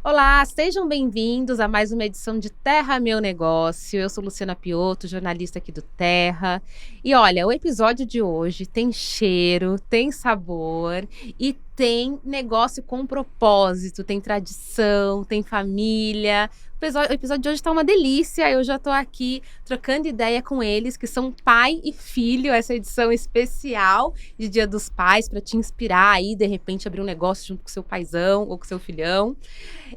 Olá, sejam bem-vindos a mais uma edição de Terra Meu Negócio. Eu sou Luciana Piotto, jornalista aqui do Terra. E olha, o episódio de hoje tem cheiro, tem sabor e tem negócio com propósito, tem tradição, tem família. O episódio de hoje está uma delícia. Eu já estou aqui trocando ideia com eles, que são pai e filho, essa edição especial de Dia dos Pais, para te inspirar aí, de repente, abrir um negócio junto com seu paizão ou com seu filhão.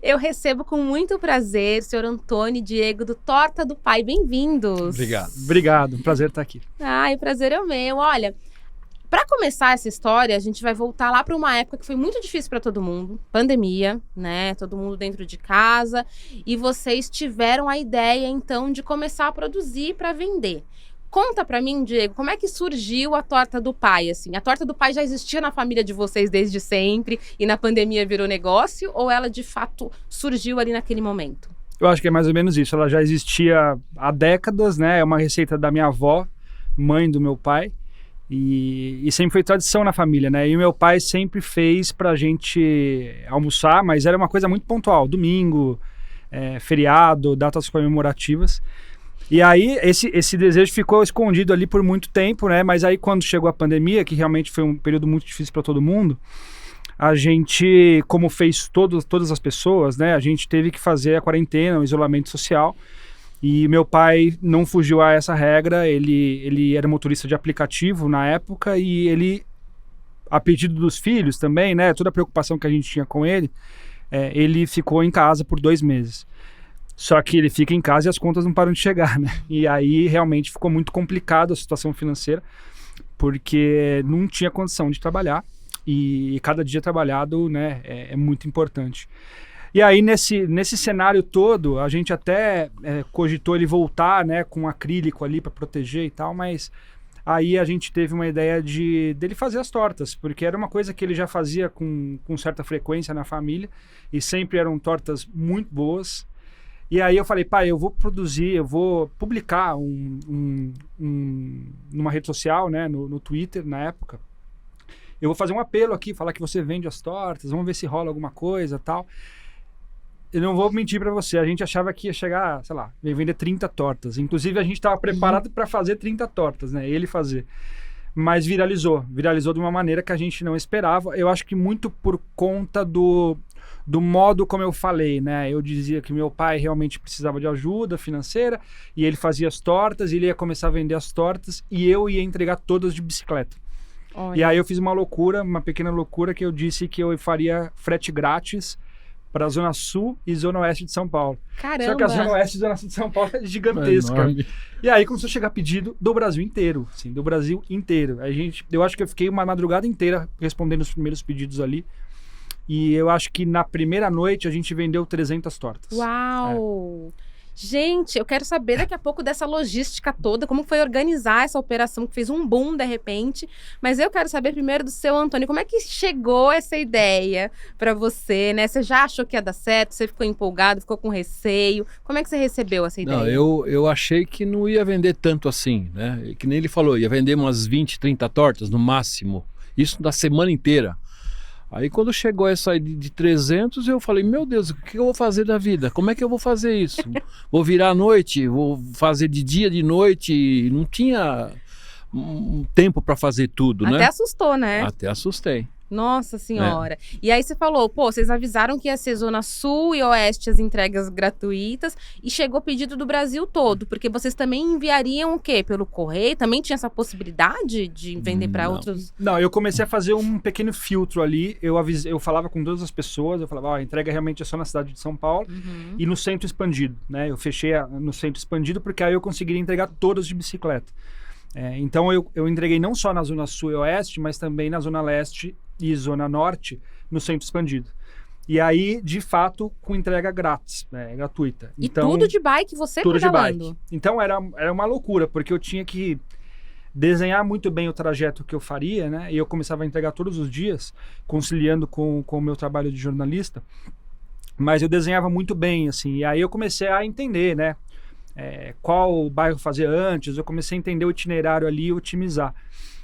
Eu recebo com muito prazer o senhor Antônio e Diego do Torta do Pai. Bem-vindos. Obrigado. Um prazer estar aqui. Ai, o prazer é o meu. Olha, para começar essa história, a gente vai voltar lá para uma época que foi muito difícil para todo mundo. Pandemia, né? Todo mundo dentro de casa. E vocês tiveram a ideia, então, de começar a produzir para vender. Conta pra mim, Diego, como é que surgiu a Torta do Pai, assim? A Torta do Pai já existia na família de vocês desde sempre e na pandemia virou negócio? Ou ela, de fato, surgiu ali naquele momento? Eu acho que é mais ou menos isso. Ela já existia há décadas, né? É uma receita da minha avó, mãe do meu pai. E sempre foi tradição na família, né? E o meu pai sempre fez pra gente almoçar, mas era uma coisa muito pontual. Domingo, feriado, datas comemorativas. E aí, esse desejo ficou escondido ali por muito tempo, né? Mas aí, quando chegou a pandemia, que realmente foi um período muito difícil para todo mundo, a gente, como fez todas as pessoas, né? A gente teve que fazer a quarentena, o isolamento social. E meu pai não fugiu a essa regra. Ele era motorista de aplicativo na época e ele, a pedido dos filhos também, né? Toda a preocupação que a gente tinha com ele, ele ficou em casa por 2 meses. Só que ele fica em casa e as contas não param de chegar, né? E aí realmente ficou muito complicado a situação financeira, porque não tinha condição de trabalhar e cada dia trabalhado, né, é muito importante. E aí nesse cenário todo, a gente até cogitou ele voltar, né, com acrílico ali para proteger e tal, mas aí a gente teve uma ideia dele fazer as tortas, porque era uma coisa que ele já fazia com certa frequência na família e sempre eram tortas muito boas. E aí eu falei, pai, eu vou publicar numa rede social, né, no Twitter, na época. Eu vou fazer um apelo aqui, falar que você vende as tortas, vamos ver se rola alguma coisa e tal. Eu não vou mentir pra você, a gente achava que ia chegar, sei lá, ia vender 30 tortas. Inclusive a gente estava preparado para fazer 30 tortas, né, ele fazer. Mas viralizou de uma maneira que a gente não esperava. Eu acho que muito por conta do modo como eu falei, né? Eu dizia que meu pai realmente precisava de ajuda financeira e ele fazia as tortas, ele ia começar a vender as tortas e eu ia entregar todas de bicicleta. Olha. E aí eu fiz uma pequena loucura que eu disse que eu faria frete grátis para a Zona Sul e Zona Oeste de São Paulo. Caramba! Só que a Zona Oeste e Zona Sul de São Paulo é gigantesca. E aí começou a chegar pedido do Brasil inteiro, assim, do Brasil inteiro. Eu acho que eu fiquei uma madrugada inteira respondendo os primeiros pedidos ali. E eu acho que na primeira noite a gente vendeu 300 tortas. Uau! Gente, eu quero saber daqui a pouco dessa logística toda, como foi organizar essa operação que fez um boom de repente. Mas eu quero saber primeiro do seu Antônio, como é que chegou essa ideia para você, né? Você já achou que ia dar certo? Você ficou empolgado, ficou com receio? Como é que você recebeu essa ideia? Não, eu achei que não ia vender tanto assim, né? Que nem ele falou, ia vender umas 20, 30 tortas no máximo. Isso da semana inteira. Aí quando chegou essa de 300, eu falei, meu Deus, o que eu vou fazer da vida? Como é que eu vou fazer isso? Vou virar à noite? Vou fazer de dia, de noite? Não tinha tempo para fazer tudo, né? Até assustou, né? Até assustei. Nossa senhora. E aí você falou, vocês avisaram que ia ser Zona Sul e Oeste as entregas gratuitas e chegou pedido do Brasil todo, porque vocês também enviariam o quê? Pelo correio? Também tinha essa possibilidade de vender para outros? Não, eu comecei a fazer um pequeno filtro ali, eu falava com todas as pessoas, eu falava, a entrega realmente é só na cidade de São Paulo e no centro expandido, né? Eu fechei no centro expandido porque aí eu conseguiria entregar todas de bicicleta. Então eu entreguei não só na Zona Sul e Oeste, mas também na Zona Leste e Zona Norte, no centro expandido. E aí, de fato, com entrega grátis, gratuita. E então, tudo de bike, você tudo pedalando? De bike. Então era uma loucura, porque eu tinha que desenhar muito bem o trajeto que eu faria, né? E eu começava a entregar todos os dias, conciliando com o meu trabalho de jornalista. Mas eu desenhava muito bem, assim. E aí eu comecei a entender, né? Qual bairro fazer antes, eu comecei a entender o itinerário ali e otimizar.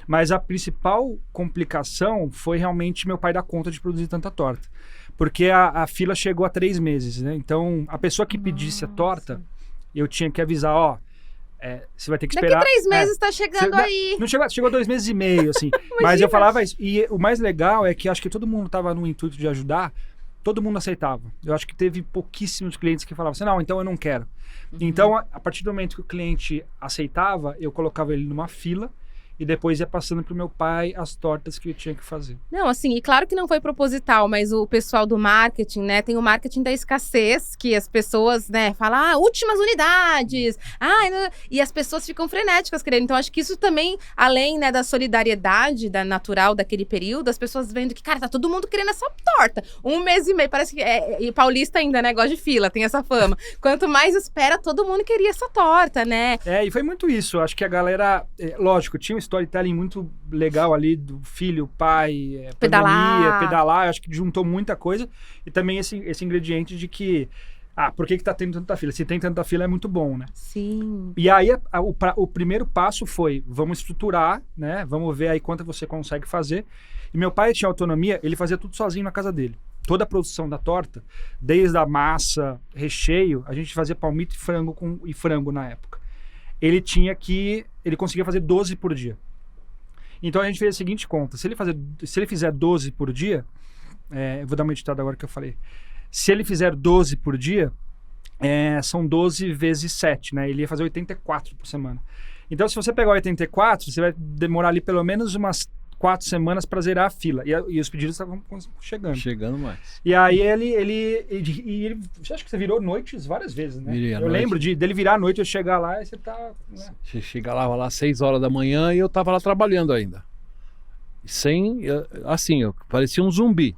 Mas a principal complicação foi realmente meu pai dar conta de produzir tanta torta. porque a fila chegou a 3 meses, né? Então, a pessoa que pedisse a torta, eu tinha que avisar, ó, você vai ter que esperar. Daqui 3 meses tá chegando aí. Não chegou 2 meses e meio, assim. Mas eu falava isso. E o mais legal é que acho que todo mundo tava no intuito de ajudar, todo mundo aceitava. Eu acho que teve pouquíssimos clientes que falavam assim, não, então eu não quero. Então, a partir do momento que o cliente aceitava, eu colocava ele numa fila e depois ia passando pro meu pai as tortas que eu tinha que fazer. Não, assim, e claro que não foi proposital, mas o pessoal do marketing, né, tem o marketing da escassez, que as pessoas, né, falam, últimas unidades, e as pessoas ficam frenéticas querendo. Então, acho que isso também, além, né, da solidariedade da natural daquele período, as pessoas vendo que, cara, tá todo mundo querendo essa torta. 1 mês e meio, parece que, e paulista ainda, né, gosta de fila, tem essa fama. Quanto mais espera, todo mundo queria essa torta, né? E foi muito isso. Acho que a galera, lógico, tinha um storytelling muito legal ali do filho, pai, pandemia, pedalar, acho que juntou muita coisa e também esse ingrediente de que por que tá tendo tanta fila? Se tem tanta fila é muito bom, né? Sim. E aí o primeiro passo foi, vamos estruturar, né? Vamos ver aí quanto você consegue fazer. E meu pai tinha autonomia, ele fazia tudo sozinho na casa dele. Toda a produção da torta, desde a massa, recheio, a gente fazia palmito e frango na época. Ele conseguia fazer 12 por dia. Então a gente fez a seguinte conta, se ele fizer 12 por dia, eu vou dar uma editada agora que eu falei, se ele fizer 12 por dia, são 12 vezes 7, né? Ele ia fazer 84 por semana. Então se você pegar 84, você vai demorar ali pelo menos umas 4 semanas para zerar a fila. E os pedidos estavam chegando. Chegando mais. E aí ele acho que você virou noites várias vezes, né? Eu lembro dele virar a noite, eu chegar lá e você tá... Né? Você chegava lá às 6 horas da manhã e eu tava lá trabalhando ainda. Eu parecia um zumbi.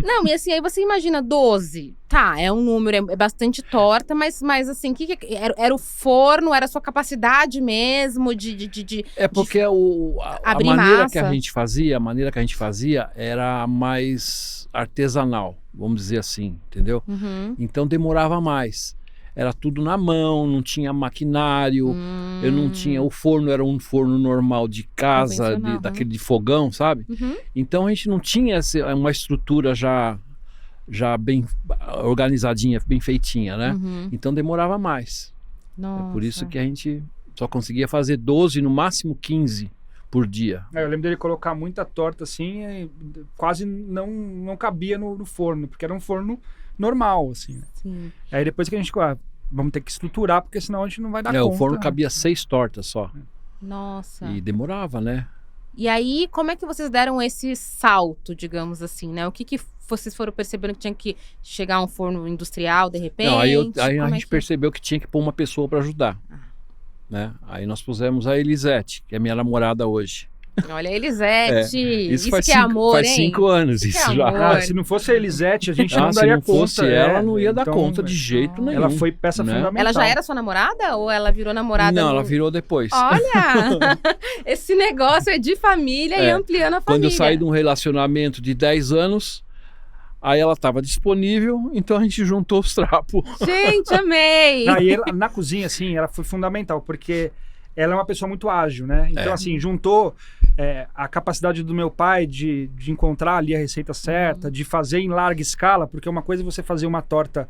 Não, e assim, aí você imagina 12. Tá, é um número, é bastante torta, mas assim, era o forno, era a sua capacidade mesmo de porque a maneira que a gente fazia era mais artesanal, vamos dizer assim, entendeu? Então demorava mais. Era tudo na mão, não tinha maquinário, eu não tinha... O forno era um forno normal de casa, daquele de fogão, sabe? Então a gente não tinha uma estrutura já bem organizadinha, bem feitinha, né? Então demorava mais. Nossa. É por isso que a gente só conseguia fazer 12, no máximo 15 por dia. Eu lembro dele colocar muita torta assim, e quase não cabia no forno, porque era um forno normal, assim. Sim. Aí depois que a gente... vamos ter que estruturar, porque senão a gente não vai dar conta. O forno cabia 6 tortas só. Nossa. E demorava, né? E aí, como é que vocês deram esse salto, digamos assim, né? O que vocês foram percebendo que tinha que chegar a um forno industrial, de repente? Não, aí a gente percebeu que tinha que pôr uma pessoa para ajudar. Né? Aí nós pusemos a Elisete, que é minha namorada hoje. Olha, Elisete, isso que é amor, faz 5 anos isso já. Se não fosse a Elisete, a gente não daria conta. Se não fosse ela, não ia dar conta de jeito nenhum. Ela foi peça fundamental. Ela já era sua namorada ou ela virou namorada? Não, ela virou depois. Olha, esse negócio é de família e ampliando a família. Quando eu saí de um relacionamento de 10 anos, aí ela estava disponível, então a gente juntou os trapos. Gente, amei! E ela, na cozinha, assim, ela foi fundamental, porque ela é uma pessoa muito ágil, né? Então, assim, juntou a capacidade do meu pai de encontrar ali a receita certa, de fazer em larga escala, porque uma coisa é você fazer uma torta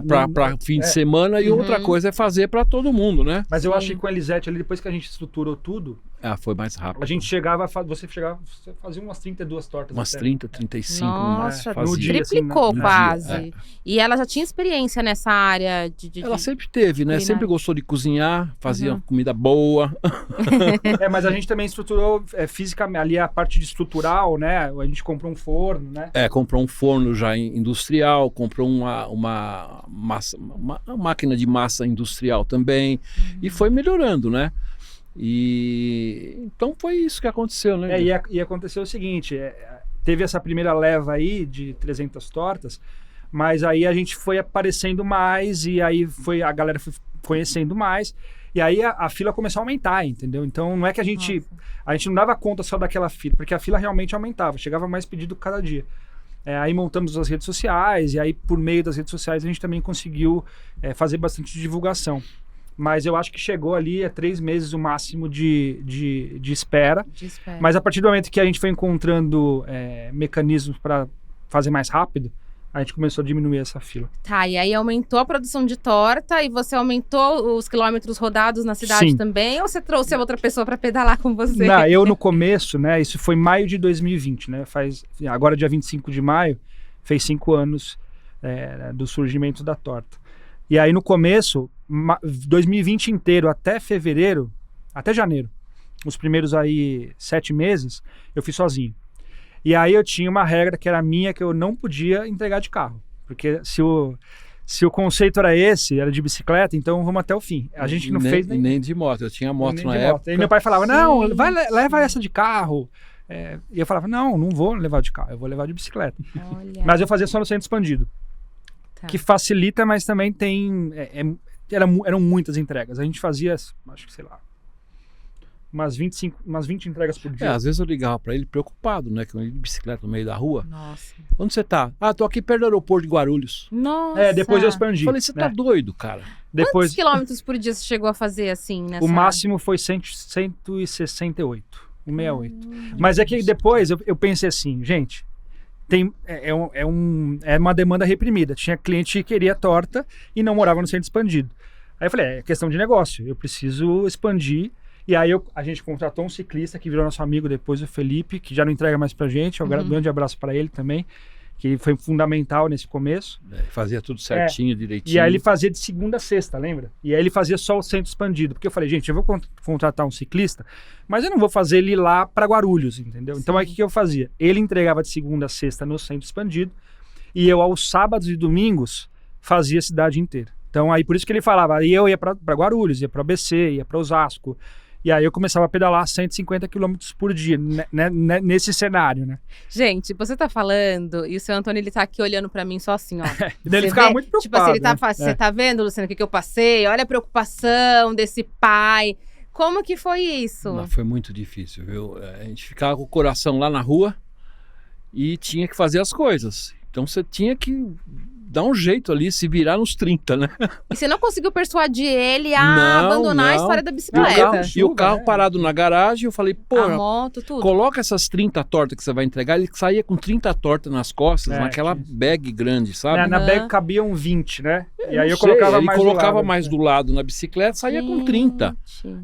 para fim de semana e outra coisa é fazer para todo mundo, né? Mas eu acho que com a Elisete ali, depois que a gente estruturou tudo, foi mais rápido. A gente você fazia umas 32 tortas. Umas 30, 35. Nossa, no dia, triplicou assim, quase. E ela já tinha experiência nessa área de Ela sempre teve, né? culinária. Sempre gostou de cozinhar, fazia comida boa. Mas a gente também estruturou fisicamente, ali a parte de estrutural, né? A gente comprou um forno, né? Comprou um forno já industrial, comprou uma máquina de massa industrial também. E foi melhorando, né? E então foi isso que aconteceu, né? E aconteceu o seguinte, teve essa primeira leva aí de 300 tortas, mas aí a gente foi aparecendo mais e aí a galera foi conhecendo mais e aí a fila começou a aumentar, entendeu? Então não é que a gente não dava conta só daquela fila, porque a fila realmente aumentava, chegava mais pedido cada dia. Aí montamos as redes sociais e aí por meio das redes sociais a gente também conseguiu fazer bastante divulgação. Mas eu acho que chegou ali a 3 meses o máximo de espera. Mas a partir do momento que a gente foi encontrando mecanismos para fazer mais rápido, a gente começou a diminuir essa fila. Tá, e aí aumentou a produção de torta e você aumentou os quilômetros rodados na cidade Sim. também? Ou você trouxe a outra pessoa para pedalar com você? Não, eu no começo, né, isso foi maio de 2020, né, agora dia 25 de maio, fez 5 anos do surgimento da torta. E aí no começo, 2020 inteiro até fevereiro, até janeiro, os primeiros aí 7 meses, eu fiz sozinho. E aí eu tinha uma regra que era minha, que eu não podia entregar de carro. Porque se o conceito era esse, era de bicicleta, então vamos até o fim. A gente não fez nem de moto. Eu tinha moto na época. E meu pai falava, não, leva essa de carro. E eu falava, não vou levar de carro, eu vou levar de bicicleta. Olha. Mas eu fazia só no centro expandido. Tá. Que facilita, mas também tem... eram muitas entregas. A gente fazia, acho que sei lá, umas 20 entregas por dia. Às vezes eu ligava pra ele preocupado, né? Que eu ia de bicicleta no meio da rua. Nossa. Onde você tá? Ah, tô aqui perto do aeroporto de Guarulhos. Nossa. Depois eu expandi. Falei, você tá né? doido, cara? Depois, Quantos quilômetros por dia você chegou a fazer assim nessa... o máximo foi 168, 168. Mas é que depois eu pensei assim, gente, é uma demanda reprimida. Tinha cliente que queria torta e não morava no centro expandido. Aí eu falei, é questão de negócio, eu preciso expandir. E aí a gente contratou um ciclista que virou nosso amigo depois, o Felipe, que já não entrega mais pra gente. Um grande abraço para ele também, que foi fundamental nesse começo. Fazia tudo certinho, direitinho. E aí ele fazia de segunda a sexta, lembra? E aí ele fazia só o centro expandido. Porque eu falei, gente, eu vou contratar um ciclista, mas eu não vou fazer ele ir lá para Guarulhos, entendeu? Sim. Então aí o que eu fazia? Ele entregava de segunda a sexta no centro expandido e eu aos sábados e domingos fazia a cidade inteira. Então aí por isso que ele falava, aí eu ia para Guarulhos, ia para ABC, ia para Osasco. E aí eu começava a pedalar 150 km por dia, nesse cenário, né? Gente, você tá falando, e o seu Antônio, ele tá aqui olhando pra mim só assim, ó. Ele ficava muito preocupado. Tipo assim, ele tá, você tá vendo, Luciano, o que eu passei? Olha a preocupação desse pai. Como que foi isso? Não, foi muito difícil, viu? A gente ficava com o coração lá na rua e tinha que fazer as coisas. Então você tinha que dar um jeito ali, se virar nos 30, né? E você não conseguiu persuadir ele a abandonar a história da bicicleta? E o carro parado na garagem, eu falei, pô, a moto, tudo. Coloca essas 30 tortas que você vai entregar. Ele saía com 30 tortas nas costas, naquela bag grande, sabe? Na bag cabiam 20, né? E aí eu colocava mais do lado na bicicleta, saía com 30.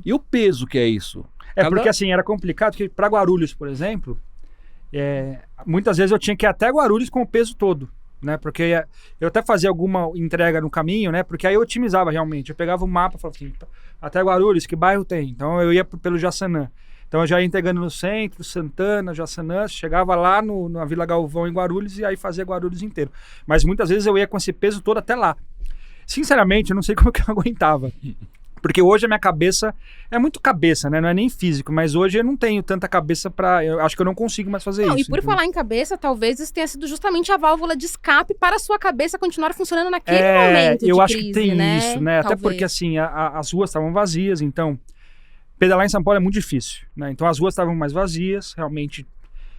E o peso que é isso? Porque assim, era complicado, porque para Guarulhos, por exemplo, muitas vezes eu tinha que ir até Guarulhos com o peso todo. Né, porque eu até fazia alguma entrega no caminho, né? Porque aí eu otimizava realmente. Eu pegava o mapa e falava assim, até Guarulhos, que bairro tem? Então eu ia pelo Jaçanã. Então eu já ia entregando no centro, Santana, Jaçanã, chegava lá na Vila Galvão em Guarulhos e aí fazia Guarulhos inteiro. Mas muitas vezes eu ia com esse peso todo até lá. Sinceramente, eu não sei como que eu aguentava. Porque hoje a minha cabeça é muito cabeça, né? Não é nem físico, mas hoje eu não tenho tanta cabeça eu acho que eu não consigo mais fazer isso. E por falar em cabeça, talvez isso tenha sido justamente a válvula de escape para a sua cabeça continuar funcionando naquele momento de eu acho crise, que tem né? isso, né? Talvez. Até porque assim, as ruas estavam vazias, então pedalar em São Paulo é muito difícil, né? Então as ruas estavam mais vazias, realmente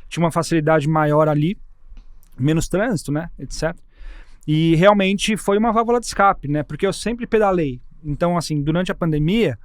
tinha uma facilidade maior ali, menos trânsito, né? Etc. E realmente foi uma válvula de escape, né? Porque eu sempre pedalei. Então, assim, durante a pandemia,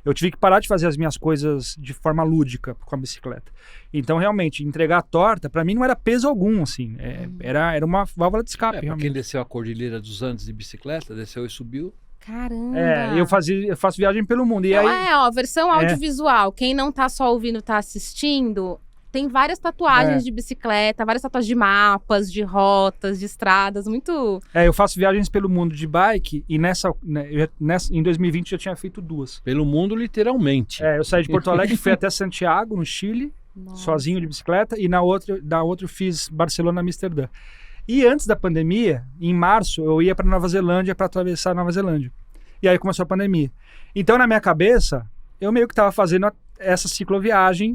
eu tive que parar de fazer as minhas coisas de forma lúdica com a bicicleta. Então, realmente, entregar a torta, pra mim, não era peso algum, assim. Era uma válvula de escape, pra realmente. quem desceu a Cordilheira dos Andes de bicicleta, desceu e subiu. Caramba! Eu faço viagem pelo mundo. E aí, versão audiovisual. Quem não tá só ouvindo, tá assistindo... Tem várias tatuagens de bicicleta, várias tatuagens de mapas, de rotas, de estradas, muito... eu faço viagens pelo mundo de bike e em 2020 eu tinha feito 2. Pelo mundo, literalmente. Eu saí de Porto Alegre, fui até Santiago, no Chile, sozinho de bicicleta, e da outra eu fiz Barcelona, Amsterdã. E antes da pandemia, em março, eu ia para Nova Zelândia para atravessar a Nova Zelândia. E aí começou a pandemia. Então, na minha cabeça, eu meio que estava fazendo essa cicloviagem,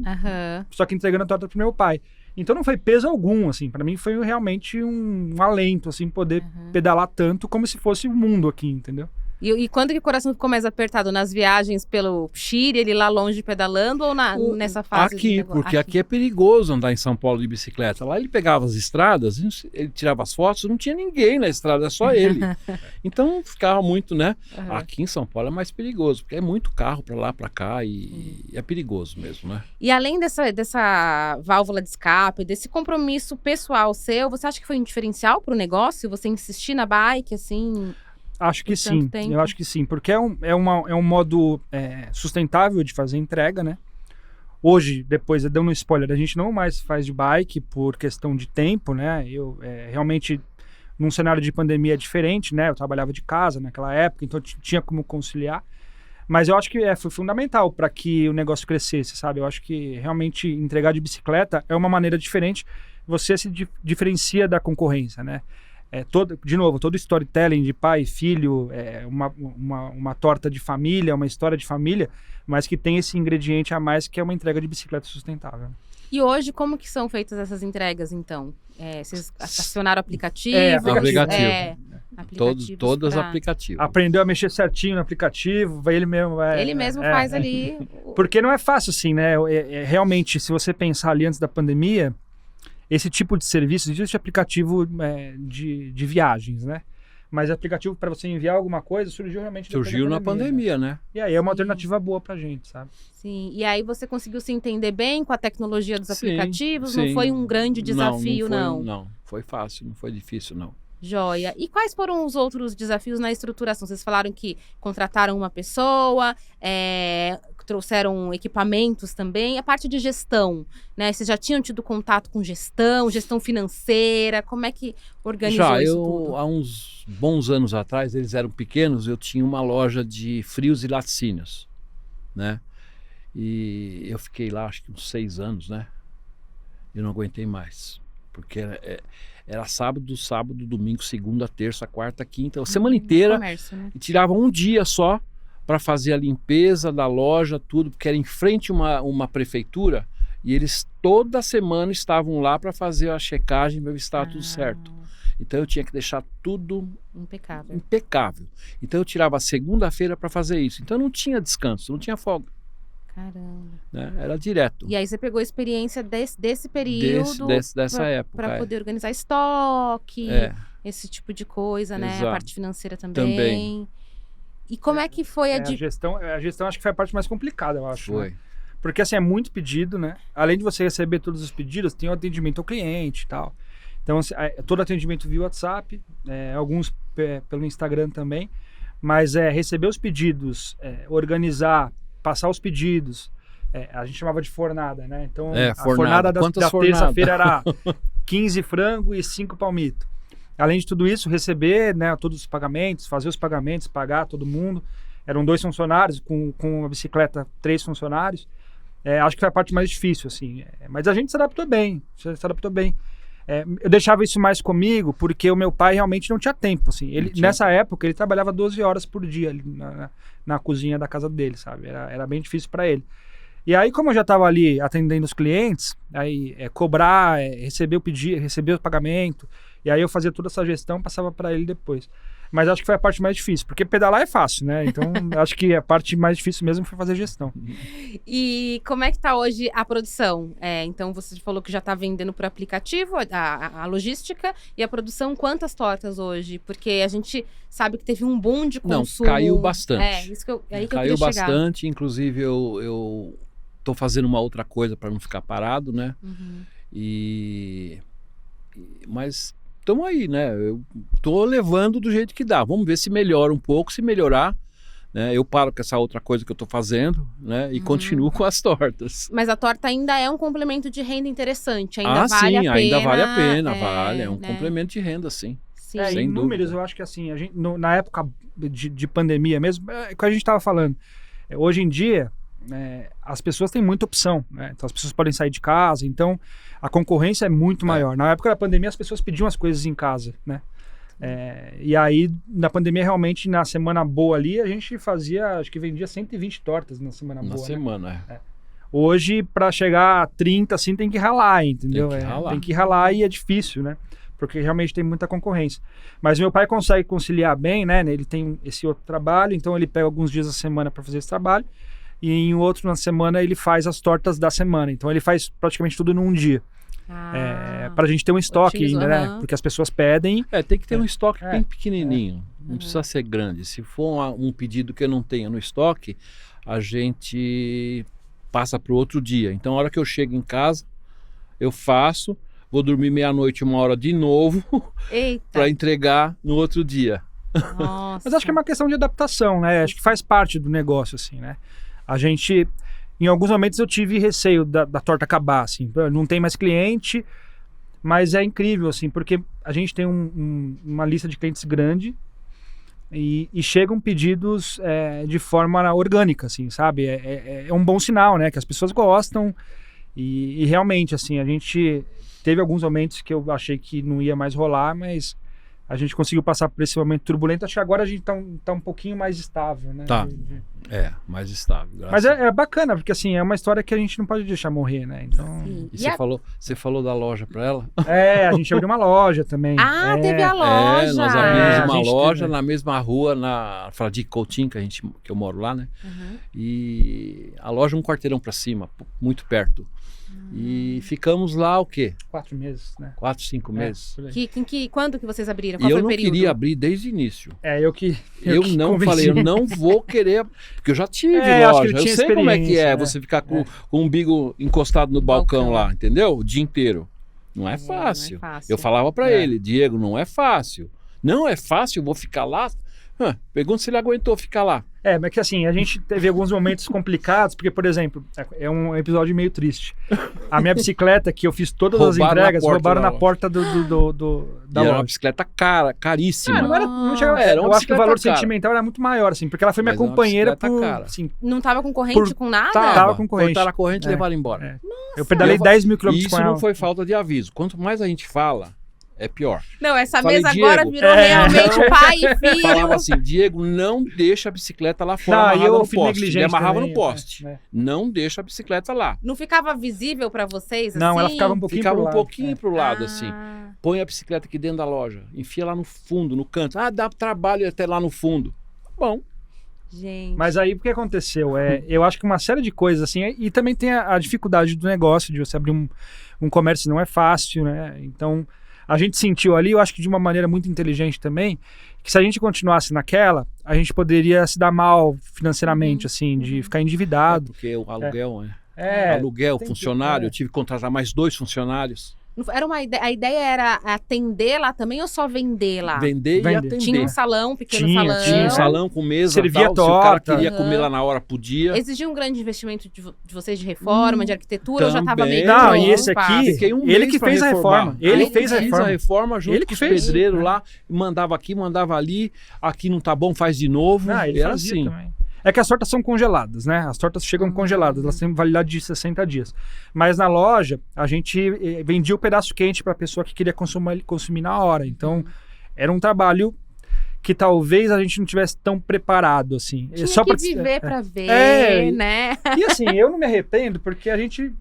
só que entregando a torta pro meu pai. Então não foi peso algum, assim, para mim foi realmente um alento, assim, poder pedalar tanto como se fosse o mundo aqui, entendeu? E quando que o coração ficou mais apertado? Nas viagens pelo Chile, ele lá longe pedalando ou nessa fase? Aqui, porque aqui é perigoso andar em São Paulo de bicicleta. Lá ele pegava as estradas, ele tirava as fotos, não tinha ninguém na estrada, é só ele. Então ficava muito, né? Uhum. Aqui em São Paulo é mais perigoso, porque é muito carro para lá, para cá e é perigoso mesmo, né? E além dessa válvula de escape, desse compromisso pessoal seu, você acha que foi um diferencial para o negócio? Você insistir na bike, assim? Acho que Por tanto sim, tempo? eu acho que sim, porque é um modo sustentável de fazer entrega, né? Hoje, depois, dando um spoiler, a gente não mais faz de bike por questão de tempo, né? Eu realmente, num cenário de pandemia é diferente, né? Eu trabalhava de casa naquela época, então tinha como conciliar. Mas eu acho que foi fundamental para que o negócio crescesse, sabe? Eu acho que realmente entregar de bicicleta é uma maneira diferente. Você se diferencia da concorrência, né? De novo, todo storytelling de pai e filho, uma torta de família, uma história de família, mas que tem esse ingrediente a mais que é uma entrega de bicicleta sustentável. E hoje, como que são feitas essas entregas, então? Vocês acionaram aplicativo? Aplicativo. Aplicativos Todas pra... aplicativos. Aprendeu a mexer certinho no aplicativo, ele mesmo faz ali... Porque não é fácil assim, né? Realmente, se você pensar ali antes da pandemia, esse tipo de serviço, existe aplicativo de viagens, né? Mas aplicativo para você enviar alguma coisa surgiu realmente depois da na pandemia, né? E aí é uma alternativa boa pra gente, sabe? Sim, e aí você conseguiu se entender bem com a tecnologia dos aplicativos? Sim. Não foi um grande desafio, não? Não, foi fácil, não foi difícil, não. Joia. E quais foram os outros desafios na estruturação? Vocês falaram que contrataram uma pessoa, trouxeram equipamentos também. A parte de gestão, né? Vocês já tinham tido contato com gestão financeira? Como é que organizou isso tudo? Há uns bons anos atrás, eles eram pequenos, eu tinha uma loja de frios e laticínios, né? E eu fiquei lá, acho que uns 6 anos, né? Eu não aguentei mais, porque era sábado, domingo, segunda, terça, quarta, quinta, a semana inteira. Comércio, né? E tirava um dia só para fazer a limpeza da loja, tudo, porque era em frente a uma prefeitura e eles toda semana estavam lá para fazer a checagem para ver se estava tudo certo. Então eu tinha que deixar tudo impecável. Então eu tirava a segunda-feira para fazer isso. Então não tinha descanso, não tinha folga. Caramba. Né? Era direto. E aí você pegou a experiência desse período dessa época. Para poder organizar estoque, esse tipo de coisa, né? Exato. A parte financeira também. E como é que foi a gestão acho que foi a parte mais complicada, eu acho. Foi. Né? Porque assim, é muito pedido, né? Além de você receber todos os pedidos, tem o atendimento ao cliente e tal. Então, todo atendimento via WhatsApp, alguns pelo Instagram também. Mas receber os pedidos, organizar, passar os pedidos. A gente chamava de fornada, né? Então, a fornada da terça-feira era 15 frango e 5 palmito. Além de tudo isso, receber, né, todos os pagamentos, fazer os pagamentos, pagar todo mundo. Eram 2 funcionários, com a bicicleta 3 funcionários. Acho que foi a parte mais difícil, assim. Mas a gente se adaptou bem, eu deixava isso mais comigo porque o meu pai realmente não tinha tempo, assim. Nessa época, ele trabalhava 12 horas por dia ali na cozinha da casa dele, sabe? Era bem difícil para ele. E aí, como eu já estava ali atendendo os clientes, aí cobrar, receber o pedido, receber o pagamento, e aí eu fazia toda essa gestão, passava para ele depois. Mas acho que foi a parte mais difícil, porque pedalar é fácil, né? Então, acho que a parte mais difícil mesmo foi fazer gestão. E como é que tá hoje a produção? Então, você falou que já tá vendendo por aplicativo, a logística e a produção. Quantas tortas hoje? Porque a gente sabe que teve um boom de consumo. Não, caiu bastante. Isso que eu queria caiu chegar. bastante, inclusive eu tô fazendo uma outra coisa para não ficar parado, né? Uhum. Mas estamos aí, né? Eu tô levando do jeito que dá. Vamos ver se melhora um pouco. Se melhorar, né, eu paro com essa outra coisa que eu tô fazendo, né? E continuo com as tortas. Mas a torta ainda é um complemento de renda interessante. Ainda vale a pena. Ainda vale a pena, vale. É um complemento de renda, sim. Sim. Em números, eu acho que assim, a gente, na época de pandemia mesmo, é o que a gente estava falando. Hoje em dia, as pessoas têm muita opção, né? Então as pessoas podem sair de casa, então a concorrência é muito maior. Na época da pandemia as pessoas pediam as coisas em casa, né? E aí na pandemia realmente na semana boa ali a gente fazia, acho que vendia 120 tortas na semana boa. Na semana, Hoje para chegar a 30 assim tem que ralar, entendeu? Tem que ralar. Tem que ralar e é difícil, né? porque realmente tem muita concorrência. Mas meu pai consegue conciliar bem, né? Ele tem esse outro trabalho, então ele pega alguns dias da semana para fazer esse trabalho, e em outro na semana ele faz as tortas da semana. Então ele faz praticamente tudo num dia. Pra gente ter um estoque ainda, né? Porque as pessoas pedem. Tem que ter um estoque bem pequenininho. Não precisa ser grande. Se for um pedido que eu não tenha no estoque, a gente passa para o outro dia. Então, a hora que eu chego em casa, eu faço, vou dormir meia-noite, 1h de novo, para entregar no outro dia. Nossa. Mas acho que é uma questão de adaptação, né? Acho que faz parte do negócio, assim, né? A gente, em alguns momentos eu tive receio da torta acabar, assim, não tem mais cliente, mas é incrível, assim, porque a gente tem uma lista de clientes grande e chegam pedidos de forma orgânica, assim, sabe? É um bom sinal, né? Que as pessoas gostam e realmente, assim, a gente teve alguns momentos que eu achei que não ia mais rolar, mas a gente conseguiu passar por esse momento turbulento. Acho que agora a gente tá um pouquinho mais estável, né? Tá. Mais estável. Mas é bacana, porque assim, é uma história que a gente não pode deixar morrer, né? Então... E você falou da loja para ela? A gente abriu uma loja também. Teve a loja. Nós abrimos uma gente loja teve... na mesma rua, na Fradique Coutinho, que eu moro lá, né? E a loja um quarteirão para cima, muito perto. E ficamos lá o quê? 4 meses, né? 4, 5 meses. Quando que vocês abriram? E Qual eu foi o não período? queria abrir desde o início. Eu não convenci. falei, eu não vou querer, porque eu já tive acho que loja, ele tinha eu sei como é que experiência, você ficar com o umbigo encostado no balcão lá, entendeu? O dia inteiro. Não é fácil. Não é fácil. Eu falava pra ele, Diego, não é fácil. Não é fácil, eu vou ficar lá. Pergunta se ele aguentou ficar lá. Mas que assim, a gente teve alguns momentos complicados, porque, por exemplo, é um episódio meio triste. A minha bicicleta, que eu fiz todas as entregas, roubaram na porta da Era uma loja. bicicleta caríssima. Não chegava, Era uma eu acho que o valor bicicleta cara. sentimental era muito maior, assim, porque ela foi minha Mas é uma companheira bicicleta por... cara. Assim, Não tava com corrente com nada? Tava com corrente. Cortaram a corrente e levaram embora. Eu pedalei 10 mil E quilômetros com isso ela. não foi falta de aviso. Quanto mais a gente fala, é pior. Não, essa Falei, mesa agora Diego, virou realmente pai e filho. Falava assim, Diego, não deixa a bicicleta lá fora, Não, amarrada eu no fui poste. negligente Ele amarrava também, no poste. né? Não deixa a bicicleta lá. Não ficava visível pra vocês, assim? Não, ela ficava um pouquinho Ficava pro um lado. pouquinho pro lado, assim. Põe a bicicleta aqui dentro da loja. Enfia lá no fundo, no canto. Dá trabalho até lá no fundo. Bom. Gente. Mas aí o que aconteceu? Eu acho que uma série de coisas, assim, e também tem a dificuldade do negócio, de você abrir um comércio não é fácil, né? Então, a gente sentiu ali, eu acho que de uma maneira muito inteligente também, que se a gente continuasse naquela, a gente poderia se dar mal financeiramente, assim, de ficar endividado. Porque o aluguel, Aluguel, funcionário, eu tive que contratar mais 2 funcionários. Era a ideia era atender lá também ou só vender lá? Vender e atender. Tinha um salão, pequeno Tinha, salão. Tinha um salão com mesa, Servia tal. Se o cara torta. queria comer lá na hora, podia. Exigia um grande investimento de vocês de reforma, de arquitetura, ou já estava também. meio Não, pronto e esse o espaço? aqui, Fiquei um ele mês que pra fez a reformar. reforma. Ele fez a Fiz reforma. a reforma junto Ele com que os fez. pedreiros lá, mandava aqui, mandava ali, aqui não tá bom, faz de novo. Ele Era fazia assim. também. É que as tortas são congeladas, né? As tortas chegam congeladas, elas têm validade de 60 dias. Mas na loja, a gente vendia o pedaço quente para a pessoa que queria consumir na hora. Então, era um trabalho que talvez a gente não tivesse tão preparado, assim. Tinha Só que pra... viver pra ver, né? E assim, eu não me arrependo, porque a gente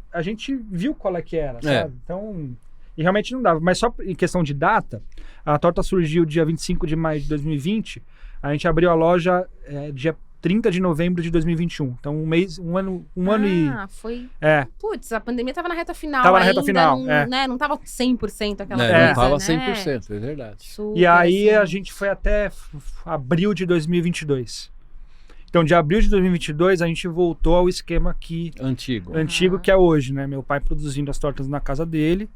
viu qual é que era, sabe? Então, e realmente não dava. Mas só em questão de data, a torta surgiu dia 25 de maio de 2020, a gente abriu a loja dia 30 de novembro de 2021. Então, um ano e... foi... É. Putz, a pandemia tava na reta final Tava na ainda, reta final, não tava 100% aquela Não, coisa, não tava né? 100%, é verdade. Super, E aí assim. a gente foi até abril de 2022. Então, de abril de 2022, a gente voltou ao esquema antigo que é hoje, né? Meu pai produzindo as tortas na casa dele.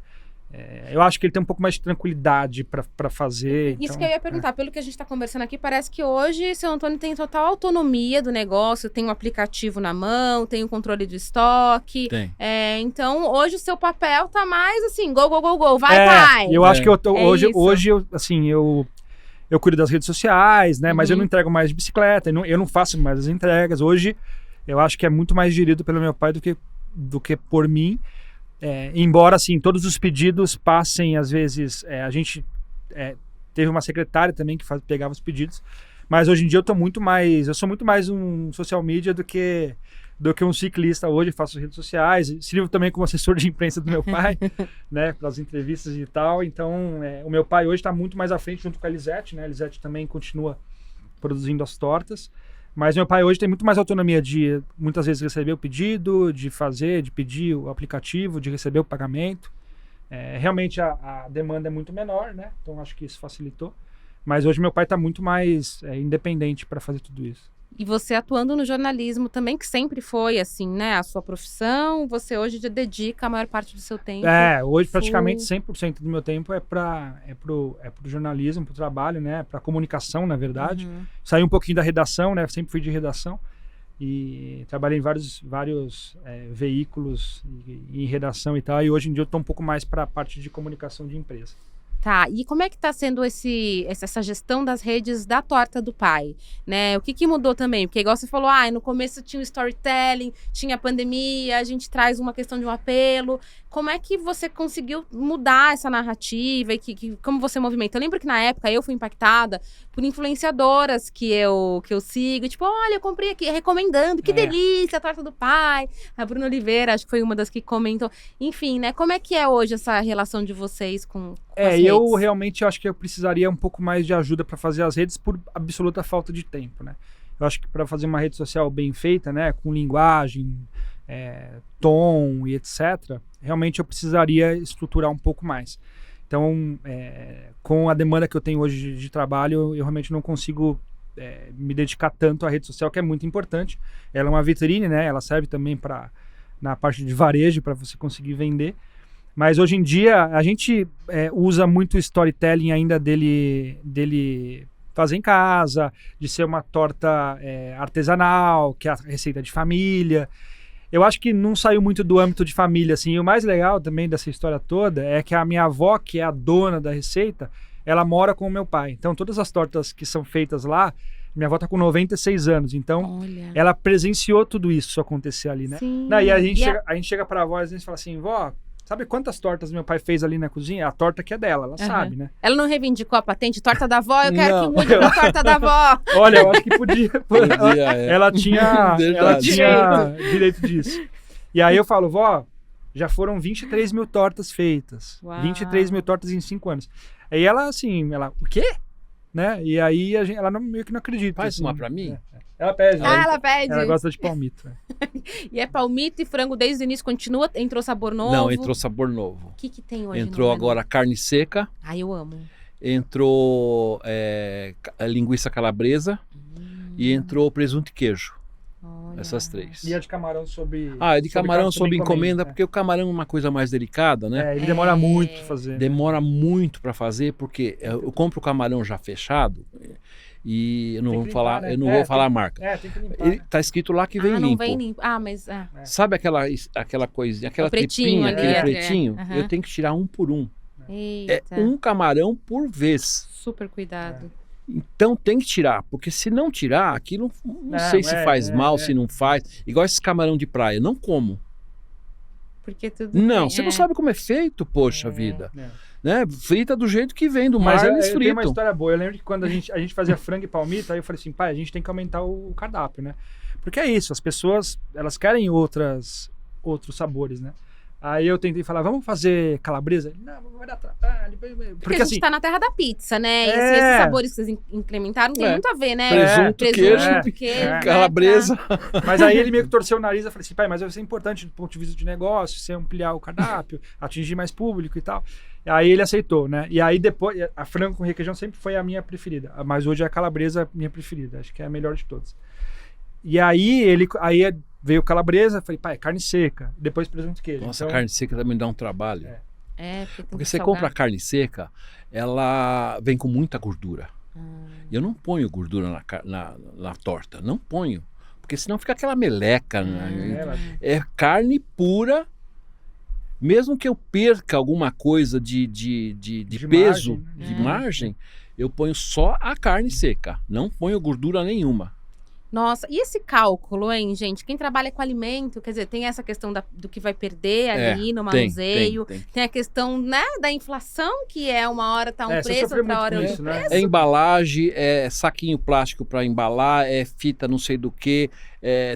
Eu acho que ele tem um pouco mais de tranquilidade para fazer. Isso então, que eu ia perguntar, pelo que a gente está conversando aqui, parece que hoje seu Antônio tem total autonomia do negócio, tem um aplicativo na mão, tem o controle do estoque. Tem. Então, hoje o seu papel tá mais assim, go, go, go, go, vai, pai! Eu acho que eu tô, hoje isso. eu cuido das redes sociais, né? Mas eu Uhum. não entrego mais de bicicleta, eu não faço mais as entregas. Hoje, eu acho que é muito mais gerido pelo meu pai do que por mim. Embora, assim, todos os pedidos passem, às vezes, a gente teve uma secretária também que pegava os pedidos, Mas hoje em dia eu sou muito mais um social media do que um ciclista hoje. Faço redes sociais, sirvo também como assessor de imprensa do meu pai, né, para as entrevistas e tal. Então, o meu pai hoje está muito mais à frente junto com a Elisete, né? A Elisete também continua produzindo as tortas. Mas meu pai hoje tem muito mais autonomia de, muitas vezes, receber o pedido, de pedir o aplicativo, de receber o pagamento. Realmente a demanda é muito menor, né? Então acho que isso facilitou. Mas hoje meu pai está muito mais independente para fazer tudo isso. E você atuando no jornalismo também, que sempre foi assim, né? A sua profissão, você hoje dedica a maior parte do seu tempo. Hoje praticamente 100% do meu tempo é pro jornalismo, pro trabalho, né? Pra comunicação, na verdade. Uhum. Saí um pouquinho da redação, né? Sempre fui de redação. E trabalhei em vários veículos em redação e tal. E hoje em dia eu estou um pouco mais para a parte de comunicação de empresa. Tá, e como é que tá sendo essa gestão das redes da torta do pai, né? O que mudou também? Porque igual você falou, no começo tinha o storytelling, tinha a pandemia, a gente traz uma questão de um apelo. Como é que você conseguiu mudar essa narrativa e como você movimenta? Eu lembro que na época eu fui impactada por influenciadoras que eu sigo, tipo, olha, eu comprei aqui, recomendando, que delícia, a torta do pai. A Bruna Oliveira, acho que foi uma das que comentou. Enfim, né? Como é que é hoje essa relação de vocês com as redes? Eu realmente acho que eu precisaria um pouco mais de ajuda para fazer as redes por absoluta falta de tempo, né? Eu acho que para fazer uma rede social bem feita, né, com linguagem, tom e etc., realmente eu precisaria estruturar um pouco mais. Então, com a demanda que eu tenho hoje de trabalho, eu realmente não consigo me dedicar tanto à rede social, que é muito importante. Ela é uma vitrine, né? Ela serve também na parte de varejo para você conseguir vender. Mas hoje em dia a gente usa muito storytelling ainda dele fazer em casa, de ser uma torta artesanal, que é a receita de família. Eu acho que não saiu muito do âmbito de família, assim. E o mais legal também dessa história toda é que a minha avó, que é a dona da receita, ela mora com o meu pai. Então todas as tortas que são feitas lá, minha avó tá com 96 anos, então ela presenciou tudo isso acontecer ali, né? Sim. E a gente chega pra avó e a gente fala assim, vó, sabe quantas tortas meu pai fez ali na cozinha? A torta que é dela, ela sabe, né? Ela não reivindicou a patente? Torta da avó, eu quero que mude a torta da avó. Olha, eu acho que podia. Ela tinha direito disso. E aí eu falo, vó, já foram 23 mil tortas feitas. Uau. 23 mil tortas em 5 anos. Aí ela, assim, o quê? Né? E aí ela meio que não acredita. Faz assim, uma pra mim? Ela pede. Ela pede. Ela gosta de palmito. E é palmito e frango desde o início, continua? Entrou sabor novo? Não, entrou sabor novo. O que tem hoje? Entrou agora carne seca. Eu amo. Entrou linguiça calabresa e entrou presunto e queijo. Olha. Essas 3. E a de camarão sob... É de camarão sob encomenda, porque o camarão é uma coisa mais delicada, né? Ele demora muito pra fazer. Demora muito para fazer, porque eu compro o camarão já fechado e eu não vou falar, né? Eu não vou falar a marca. Tem que limpar, Tá escrito lá que vem limpo. Não vem limpo. Mas... Sabe aquela coisinha, aquela pretinho tripinha, ali, aquele pretinho? Uhum. Eu tenho que tirar um por um. Eita. É um camarão por vez. Super cuidado. Então tem que tirar, porque se não tirar, aquilo não sei se faz mal, se não faz. Igual esses camarão de praia, não como. Porque tudo Você não sabe como é feito, poxa vida. Né? Frita do jeito que vem do mar, eles fritam. Tem uma história boa. Eu lembro que quando a gente fazia frango e palmito, aí eu falei assim, pai, a gente tem que aumentar o cardápio, né? Porque é isso, as pessoas, elas querem outros sabores, né? Aí eu tentei falar, vamos fazer calabresa? Não vai dar trabalho. Porque a gente assim, tá na terra da pizza, né? E esses sabores que vocês incrementaram tem muito a ver, né? Presunto, queijo, calabresa. Mas aí ele meio que torceu o nariz. Eu falei assim, pai, mas vai ser importante do ponto de vista de negócio, você ampliar o cardápio, atingir mais público e tal. Aí ele aceitou, né? E aí depois, a frango com requeijão sempre foi a minha preferida. Mas hoje a calabresa é a minha preferida. Acho que é a melhor de todas. E aí veio calabresa, falei, pai, carne seca, depois presunto e queijo. Nossa, então, carne seca também dá um trabalho. Porque você compra a carne seca, ela vem com muita gordura. Eu não ponho gordura na torta, não ponho. Porque senão fica aquela meleca. É carne pura. Mesmo que eu perca alguma coisa de peso, margem, de margem, eu ponho só a carne seca. Não ponho gordura nenhuma. Nossa, e esse cálculo, hein, gente? Quem trabalha com alimento, quer dizer, tem essa questão do que vai perder ali no manuseio. Tem a questão, né, da inflação, que é uma hora tá um preço, outra hora é outro preço. É embalagem, é saquinho plástico para embalar, é fita não sei do que,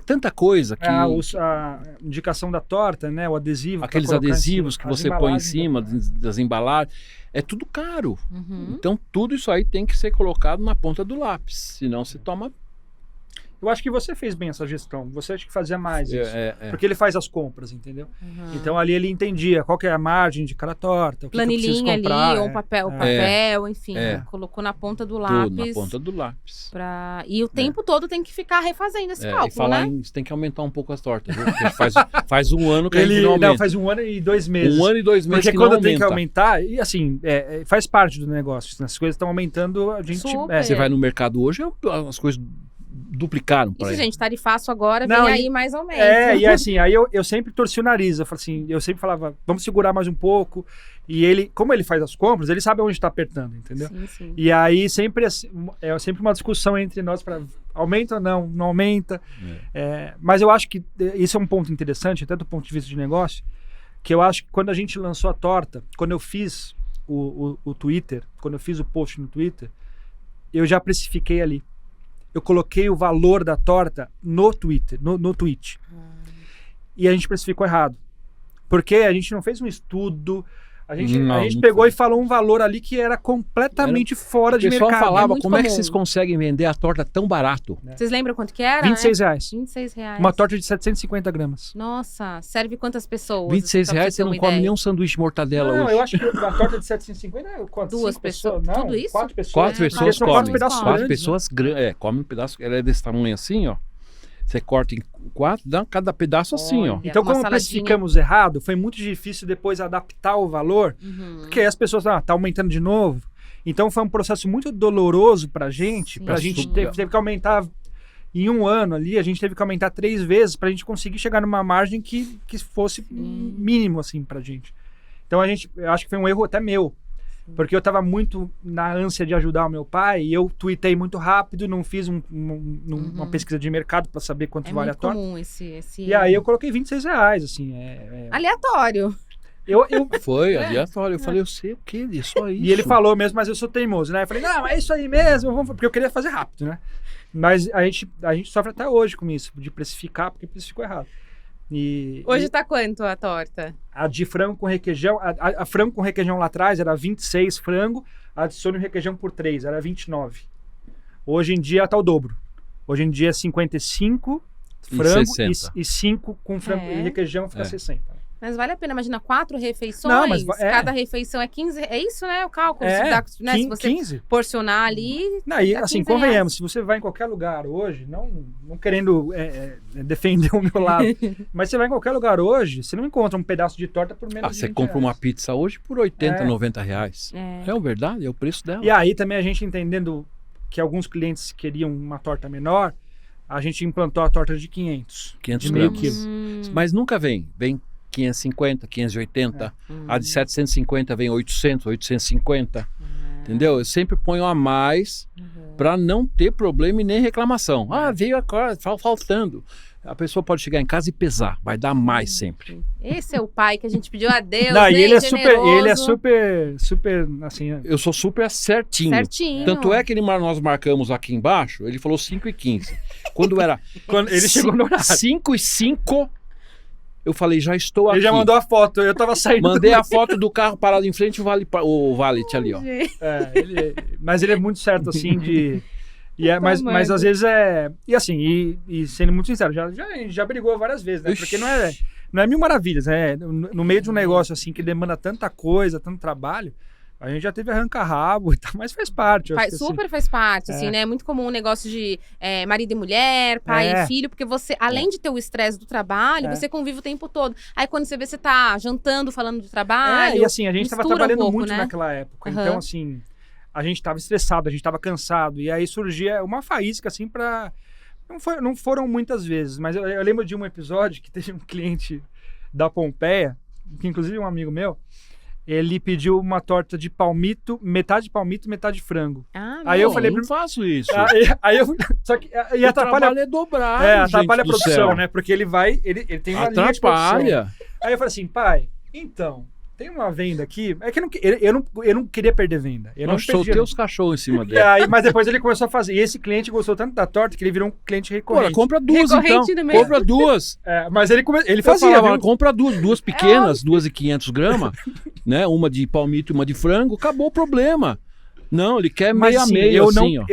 tanta coisa que... A indicação da torta, né, o adesivo. Aqueles adesivos que você põe em cima das embalagens, é tudo caro. Então tudo isso aí tem que ser colocado na ponta do lápis, senão você toma... Eu acho que você fez bem essa gestão. Você acha que fazia mais isso. Porque ele faz as compras, entendeu? Então ali ele entendia qual que é a margem de cada torta, o que planilhinha que comprar, ali, ou papel, enfim. Colocou na ponta do lápis. Tudo na ponta do lápis. E o tempo todo tem que ficar refazendo esse cálculo, né? Você tem que aumentar um pouco as tortas, viu? Porque faz um ano que a gente não aumenta. Não, faz 1 ano e 2 meses. 1 ano e 2 meses porque que não quando aumenta. tem que aumentar, e assim, faz parte do negócio. As coisas estão aumentando, a gente... Você vai no mercado hoje, as coisas... duplicaram para ele. Isso, gente, tarifaço agora, vem aí mais ou menos. E assim, aí eu sempre torci o nariz, eu sempre falava, vamos segurar mais um pouco, e ele, como ele faz as compras, ele sabe onde está apertando, entendeu? Sim. E aí sempre é sempre uma discussão entre nós para aumenta ou não aumenta, mas eu acho que isso é um ponto interessante, até do ponto de vista de negócio, que eu acho que quando a gente lançou a torta, quando eu fiz o Twitter, quando eu fiz o post no Twitter, eu já precifiquei ali. Eu coloquei o valor da torta no Twitter, no tweet. E a gente precificou errado. Porque a gente não fez um estudo, a gente pegou e falou um valor ali que era completamente fora de mercado. O pessoal falava, como comum. é que vocês conseguem vender a torta tão barato? Vocês lembram quanto que era? R$26. R$26. Uma torta de 750 gramas. Nossa, serve quantas pessoas? R$26 você não come nem um sanduíche de mortadela hoje. Não, eu acho que a torta de 750 é quanto? 2 pessoas? Não, tudo isso? 4 pessoas. 4 pessoas comem. 4 pedaços grandes. 4 pessoas comem um pedaço, ela é desse tamanho assim, ó. Você corta em 4, dá cada pedaço assim, ó. Então, como precificamos errado, foi muito difícil depois adaptar o valor, porque as pessoas, tá aumentando de novo. Então, foi um processo muito doloroso pra gente, teve que aumentar em 1 ano ali, a gente teve que aumentar 3 vezes pra gente conseguir chegar numa margem que fosse mínimo, assim, pra gente. Então, eu acho que foi um erro até meu. Porque eu estava muito na ânsia de ajudar o meu pai e eu tuitei muito rápido, não fiz uma pesquisa de mercado para saber quanto vale a torta. É muito comum esse... E aí eu coloquei R$26, assim. Aleatório. Foi aleatório. Eu falei, eu sei o que, é só isso. E ele falou mesmo, mas eu sou teimoso, né? Eu falei, não, é isso aí mesmo, porque eu queria fazer rápido, né? Mas a gente sofre até hoje com isso, de precificar, porque precificou errado. Hoje tá quanto a torta? A de frango com requeijão, a frango com requeijão lá atrás era 26 frango, adicione o requeijão por 3, era 29. Hoje em dia tá o dobro. Hoje em dia é 55 frango e 5 com frango e requeijão fica 60. Mas vale a pena, imagina 4 refeições, não, mas cada refeição é 15, é isso, né? O cálculo, se você 15. porcionar ali... Não, e assim, convenhamos, se você vai em qualquer lugar hoje, não querendo defender o meu lado, mas você vai em qualquer lugar hoje, você não encontra um pedaço de torta por menos de você R$20. Compra uma pizza hoje por 80, 90 reais. É verdade, é o preço dela. E aí também a gente entendendo que alguns clientes queriam uma torta menor, a gente implantou a torta de 500 de meio gramas. quilo. Mas nunca vem 550, 580, a de 750 vem 800, 850, entendeu? Eu sempre ponho a mais para não ter problema e nem reclamação. Veio agora, faltando. A pessoa pode chegar em casa e pesar, vai dar mais sempre. Esse é o pai que a gente pediu a Deus, não, e ele é generoso. super, assim... Eu sou super certinho. Tanto é que nós marcamos aqui embaixo, ele falou 5h15. Quando ele chegou no horário. 5h05... Eu falei, já estou aqui. Ele já mandou a foto, eu tava saindo. Mandei a foto do carro parado em frente o valet ali, ó. Mas ele é muito certo, assim, mas às vezes E assim, e sendo muito sincero, já brigou várias vezes, né? Porque não é mil maravilhas, né? No meio de um negócio assim que demanda tanta coisa, tanto trabalho, a gente já teve arranca-rabo e tal, mas faz parte. Faz parte, assim, né? É muito comum o negócio de marido e mulher, pai e filho, porque você, além de ter o estresse do trabalho, você convive o tempo todo. Aí quando você vê, você tá jantando, falando do trabalho. E assim, a gente tava trabalhando muito né? naquela época. Então, assim, a gente tava estressado, a gente tava cansado. E aí surgia uma faísca, assim, pra... Não foram muitas vezes, mas eu lembro de um episódio que teve um cliente da Pompeia, que inclusive é um amigo meu, ele pediu uma torta de palmito, metade frango. Ah, Aí eu meu. falei não faço isso. Aí eu, só que e O atrapalha, trabalho é dobrado, atrapalha a gente do produção, céu. né? Porque ele tem uma linha de produção. Atrapalha. Aí eu falei assim, pai, então, tem uma venda aqui, é que eu não queria perder venda. Eu não Nós soltei perdia. os cachorros em cima E dele. aí, mas depois ele começou a fazer. E esse cliente gostou tanto da torta que ele virou um cliente Pô, recorrente. compra duas Recorrente então. no mesmo. Compra duas. Mas ele Eu fazia, falava, viu? compra duas pequenas, 2.500 gramas, né? Uma de palmito e uma de frango, acabou o problema. Não, ele quer Mas meio a assim, meio, assim, ó.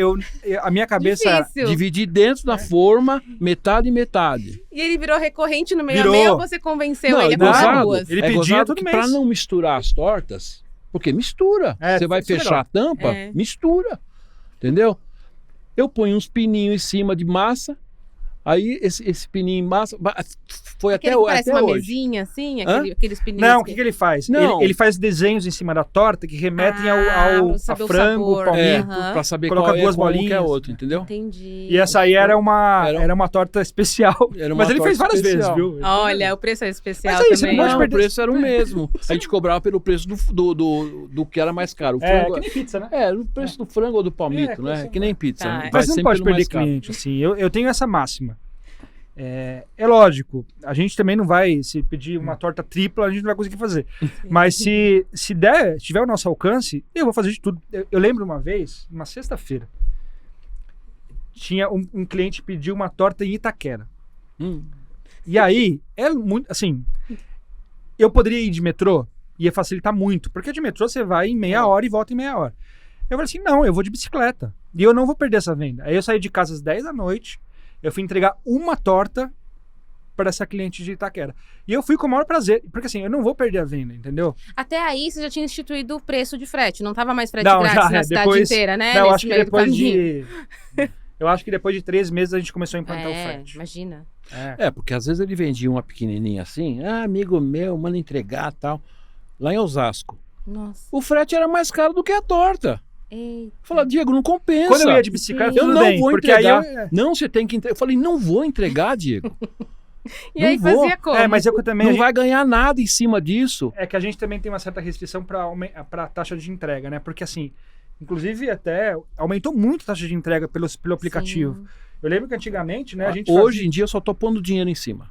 a minha cabeça era, Difícil. Dividir dentro da forma, metade e metade. E ele virou recorrente no meio Virou. a meio ou você convenceu Não, ele a não, comprar gozado. duas? Ele É pedia gozado todo que mês. pra não misturar as tortas, porque mistura. É, Você vai isso é fechar legal. a tampa, É. mistura. Entendeu? Eu ponho uns pininhos em cima de massa, aí esse pininho em massa foi Aquele até, que parece até uma hoje. mesinha, assim? Hã? Aqueles pininhos. Não, o que ele faz? Não. Ele faz desenhos em cima da torta que remetem ao saber a o frango, sabor. palmito. Aham. Pra saber Coloca qual é duas qual um que é bolinhas. outro, entendeu? Entendi. E essa aí era uma Era- torta especial. Era uma Mas ele fez torta várias especial. vezes, viu? Olha, o preço é especial Mas é isso, também. não pode Não, perder- o preço era o mesmo. A gente cobrava pelo preço do que era mais caro. O É, frango, que nem pizza, né? o preço do frango ou do palmito, É, né? Que nem pizza. Tá. né? Vai Mas você não sempre pode pelo perder mais caro. cliente, assim. Eu tenho essa máxima. É lógico, a gente também não vai, se pedir uma torta tripla, a gente não vai conseguir fazer. Mas se tiver ao nosso alcance, eu vou fazer de tudo. Eu lembro uma vez, uma sexta-feira, tinha um cliente pediu uma torta em Itaquera. E aí, é muito, assim, eu poderia ir de metrô, ia facilitar muito, porque de metrô você vai em meia hora e volta em meia hora. Eu falei assim, não, eu vou de bicicleta, e eu não vou perder essa venda. Aí eu saí de casa às 10 da noite, eu fui entregar uma torta para essa cliente de Itaquera. E eu fui com o maior prazer, porque assim, eu não vou perder a venda, entendeu? Até aí você já tinha instituído o preço de frete. Não tava mais frete Não, grátis já, na é, cidade depois- inteira, né? Não, Nesse acho que meio do depois caminho. eu acho que depois de 3 meses a gente começou a implantar o frete. Imagina. Porque às vezes ele vendia uma pequenininha assim, amigo meu, manda entregar tal, lá em Osasco. Nossa. O frete era mais caro do que a torta. Eita. Fala, Diego, não compensa. Quando eu ia de bicicleta, Eu tudo não bem, vou porque entregar. aí Não, você tem que entregar. Eu falei, não vou entregar, Diego. E aí Não vou. fazia como? mas é que eu também Não vai ganhar nada em cima disso. é que a gente também tem uma certa restrição para a taxa de entrega, né? Porque assim, inclusive até aumentou muito a taxa de entrega pelo aplicativo. Sim. Eu lembro que antigamente, né, a gente Hoje em dia eu só tô pondo dinheiro em cima.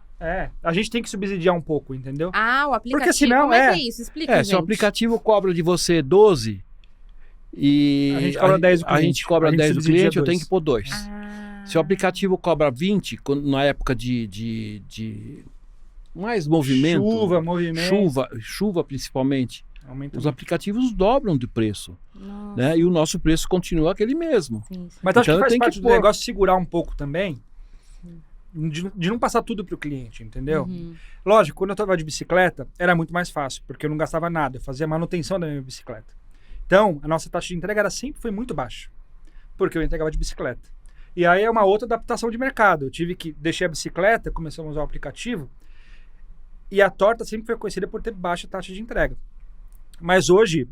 a gente tem que subsidiar um pouco, entendeu? Ah, o aplicativo. Porque senão, como é que é isso? Explica, gente. Se o aplicativo cobra de você 12 e A gente cobra 10 do a gente cliente. cobra A gente 10 do subsidia cliente, eu 2. tenho que pôr 2. Ah. Se o aplicativo cobra 20, na época de mais movimento, Chuva, movimento. chuva principalmente, Aumenta os muito. aplicativos dobram de preço, Nossa. né? E o nosso preço continua aquele mesmo. Sim, sim. Mas acho Então que eu faz tenho parte que do pôr. negócio segurar um pouco também, de não passar tudo pro cliente, entendeu? Uhum. Lógico, quando eu tava de bicicleta, era muito mais fácil, porque eu não gastava nada, eu fazia manutenção da minha bicicleta. Então, a nossa taxa de entrega sempre foi muito baixa, porque eu entregava de bicicleta. E aí é uma outra adaptação de mercado. Eu tive que deixar a bicicleta, começamos a usar o aplicativo, e a torta sempre foi conhecida por ter baixa taxa de entrega. Mas hoje,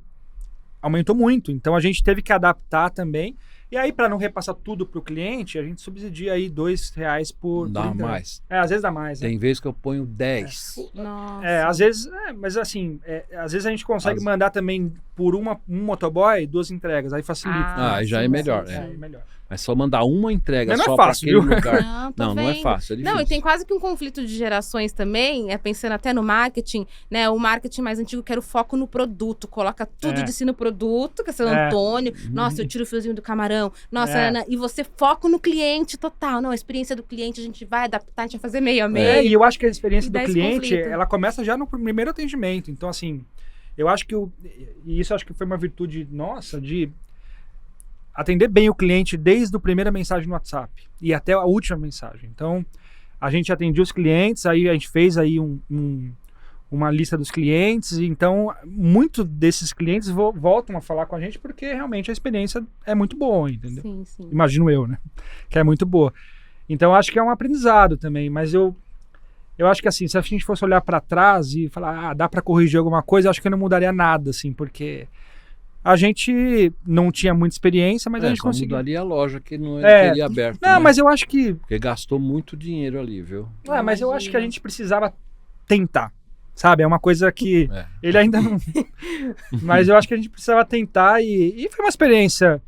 aumentou muito, então a gente teve que adaptar também. E aí, para não repassar tudo pro cliente, a gente subsidia aí R$2 por Dá entrega. mais. Às vezes dá mais. né? Tem vezes que eu ponho 10. Nossa. Às vezes, mas assim, às vezes a gente consegue mandar também por um motoboy 2 entregas, aí facilita. aí já é melhor, sim, é. sim. Melhor. Mas só mandar uma entrega Mas não é só fácil, para aquele viu? lugar. Não, tô Não é vendo. fácil, é difícil. Não, e tem quase que um conflito de gerações também, pensando até no marketing, né? O marketing mais antigo que era o foco no produto, coloca tudo de si no produto, que é Seu Antônio. Nossa, eu tiro o fiozinho do camarão. Nossa, Ana, e você foca no cliente total. Não, a experiência do cliente a gente vai adaptar, a gente vai fazer meio a meio. E eu acho que a experiência E do dá esse cliente, conflito. ela começa já no primeiro atendimento. Então, assim, eu acho que e isso acho que foi uma virtude nossa de atender bem o cliente desde a primeira mensagem no WhatsApp e até a última mensagem. Então, a gente atendia os clientes, aí a gente fez aí uma lista dos clientes, e então muitos desses clientes voltam a falar com a gente porque realmente a experiência é muito boa, entendeu? Sim, sim. Imagino eu, né? Que é muito boa. Então, acho que é um aprendizado também, mas eu acho que assim, se a gente fosse olhar para trás e falar, dá para corrigir alguma coisa, eu acho que eu não mudaria nada, assim, porque a gente não tinha muita experiência, mas a gente só conseguiu. mudaria a loja que não É. teria aberto. Não, né? mas eu acho que Porque gastou muito dinheiro ali, viu? mas eu acho que a gente precisava tentar. sabe? É uma coisa que ele ainda não... Mas eu acho que a gente precisava tentar e foi uma experiência...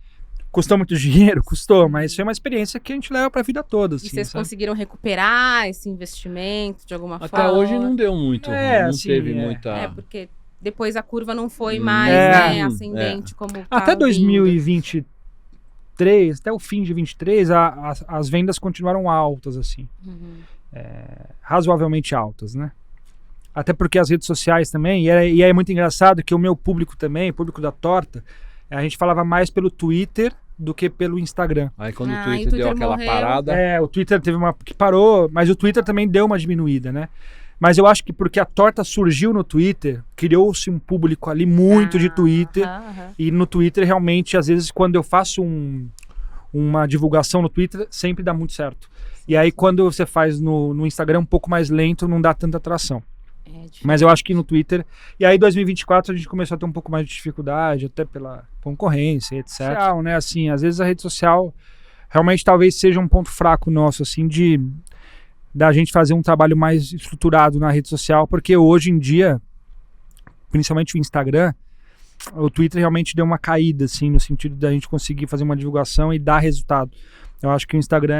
Custou muito dinheiro? Custou, mas foi uma experiência que a gente leva pra vida toda. Assim, E vocês sabe? conseguiram recuperar esse investimento de alguma forma? Até hoje não deu muito, não assim, teve muita... porque depois a curva não foi mais ascendente como até tá 2023, até o fim de 23, as vendas continuaram altas, assim. Razoavelmente altas, né? Até porque as redes sociais também, e é muito engraçado que o meu público também, o público da torta, a gente falava mais pelo Twitter do que pelo Instagram. Aí quando o o Twitter Twitter deu aquela morreu. parada... O Twitter teve uma que parou, mas o Twitter também deu uma diminuída, né? Mas eu acho que porque a torta surgiu no Twitter, criou-se um público ali muito de Twitter. E no Twitter, realmente, às vezes, quando eu faço uma divulgação no Twitter, sempre dá muito certo. E aí, quando você faz no Instagram, um pouco mais lento, não dá tanta atração. Mas eu acho que no Twitter... E aí, em 2024, a gente começou a ter um pouco mais de dificuldade, até pela concorrência, etc. Né? Assim, às vezes a rede social realmente talvez seja um ponto fraco nosso, assim, da gente fazer um trabalho mais estruturado na rede social, porque hoje em dia, principalmente o Instagram, o Twitter realmente deu uma caída, assim, no sentido da gente conseguir fazer uma divulgação e dar resultado. Eu acho que o Instagram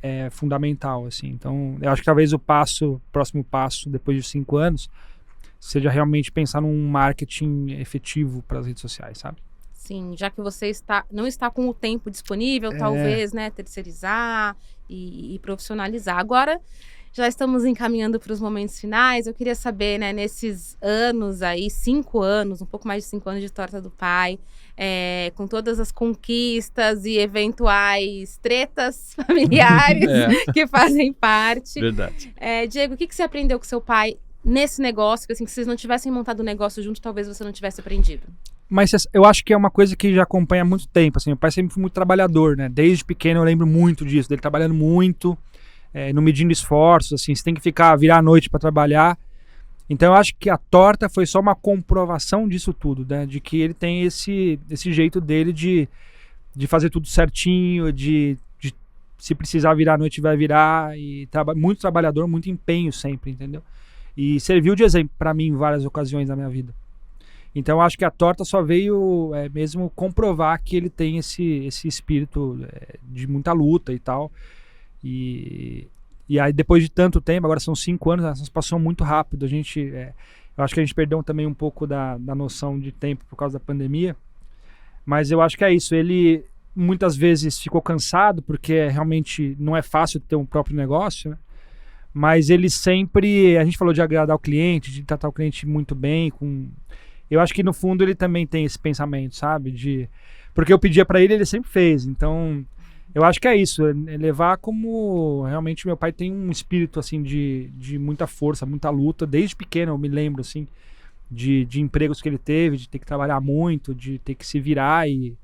é fundamental, assim. Então, eu acho que talvez o próximo passo, depois de 5 anos, seja realmente pensar num marketing efetivo para as redes sociais, sabe? Sim, já que você não está com o tempo disponível, talvez, né, terceirizar e profissionalizar. Agora, já estamos encaminhando para os momentos finais. Eu queria saber, né, nesses anos aí, 5 anos, um pouco mais de 5 anos de Torta do Pai, com todas as conquistas e eventuais tretas familiares que fazem parte. Verdade. Diego, o que você aprendeu com seu pai nesse negócio? Assim, que se vocês não tivessem montado o negócio junto, talvez você não tivesse aprendido. Mas eu acho que é uma coisa que já acompanha há muito tempo, assim. Meu pai sempre foi muito trabalhador, né? Desde pequeno eu lembro muito disso, dele trabalhando muito, não medindo esforços, assim. Você tem que virar à noite para trabalhar. Então eu acho que a torta foi só uma comprovação disso tudo, né? De que ele tem esse jeito dele de fazer tudo certinho, de se precisar virar à noite vai virar, e muito trabalhador, muito empenho sempre, entendeu? E serviu de exemplo para mim em várias ocasiões da minha vida. Então eu acho que a torta só veio mesmo comprovar que ele tem esse espírito de muita luta e tal. E aí depois de tanto tempo, agora são 5 anos, passou muito rápido. Eu acho que a gente perdeu também um pouco da noção de tempo por causa da pandemia. Mas eu acho que é isso. Ele muitas vezes ficou cansado, porque realmente não é fácil ter um próprio negócio, né? Mas ele sempre... A gente falou de agradar o cliente, de tratar o cliente muito bem, eu acho que no fundo ele também tem esse pensamento, sabe? Porque eu pedia pra ele, ele sempre fez. Então, eu acho que é isso. É levar como realmente meu pai tem um espírito assim de muita força, muita luta. Desde pequeno eu me lembro assim de empregos que ele teve, de ter que trabalhar muito, de ter que se virar e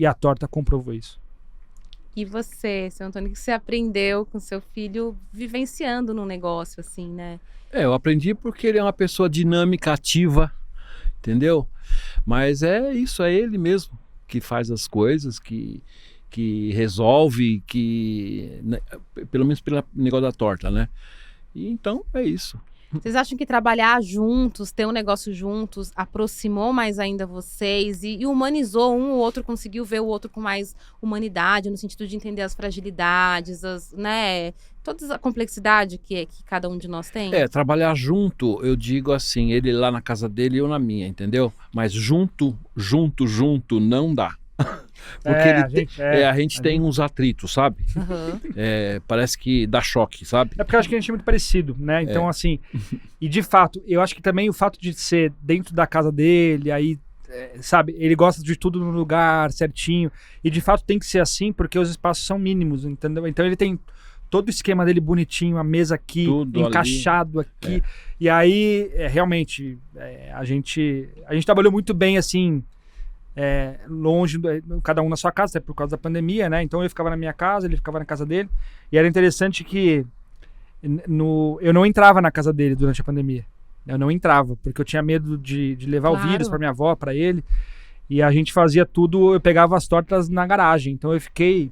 a torta comprovou isso. E você, seu Antônio, o que você aprendeu com seu filho vivenciando num negócio assim, né? Eu aprendi porque ele é uma pessoa dinâmica, ativa, entendeu? Mas é isso, é ele mesmo que faz as coisas, que resolve, pelo menos pelo negócio da torta, né? E então é isso. Vocês acham que trabalhar juntos, ter um negócio juntos, aproximou mais ainda vocês e humanizou um, o outro conseguiu ver o outro com mais humanidade, no sentido de entender as fragilidades, né? Toda a complexidade que cada um de nós tem? Trabalhar junto, eu digo assim, ele lá na casa dele e eu na minha, entendeu? Mas junto não dá. Porque a gente tem uns atritos, sabe? Parece que dá choque, sabe? É porque eu acho que a gente é muito parecido, né? Então, assim, e de fato, eu acho que também o fato de ser dentro da casa dele, aí, sabe, ele gosta de tudo no lugar certinho, e de fato tem que ser assim, porque os espaços são mínimos, entendeu? Então ele tem todo o esquema dele bonitinho, a mesa aqui, tudo encaixado ali. Aqui, e aí, realmente, a gente trabalhou muito bem, assim, longe, cada um na sua casa, até por causa da pandemia, né? Então eu ficava na minha casa, ele ficava na casa dele. E era interessante que eu não entrava na casa dele durante a pandemia. Eu não entrava, porque eu tinha medo de levar o vírus para minha avó, para ele. E a gente fazia tudo, eu pegava as tortas na garagem. Então eu fiquei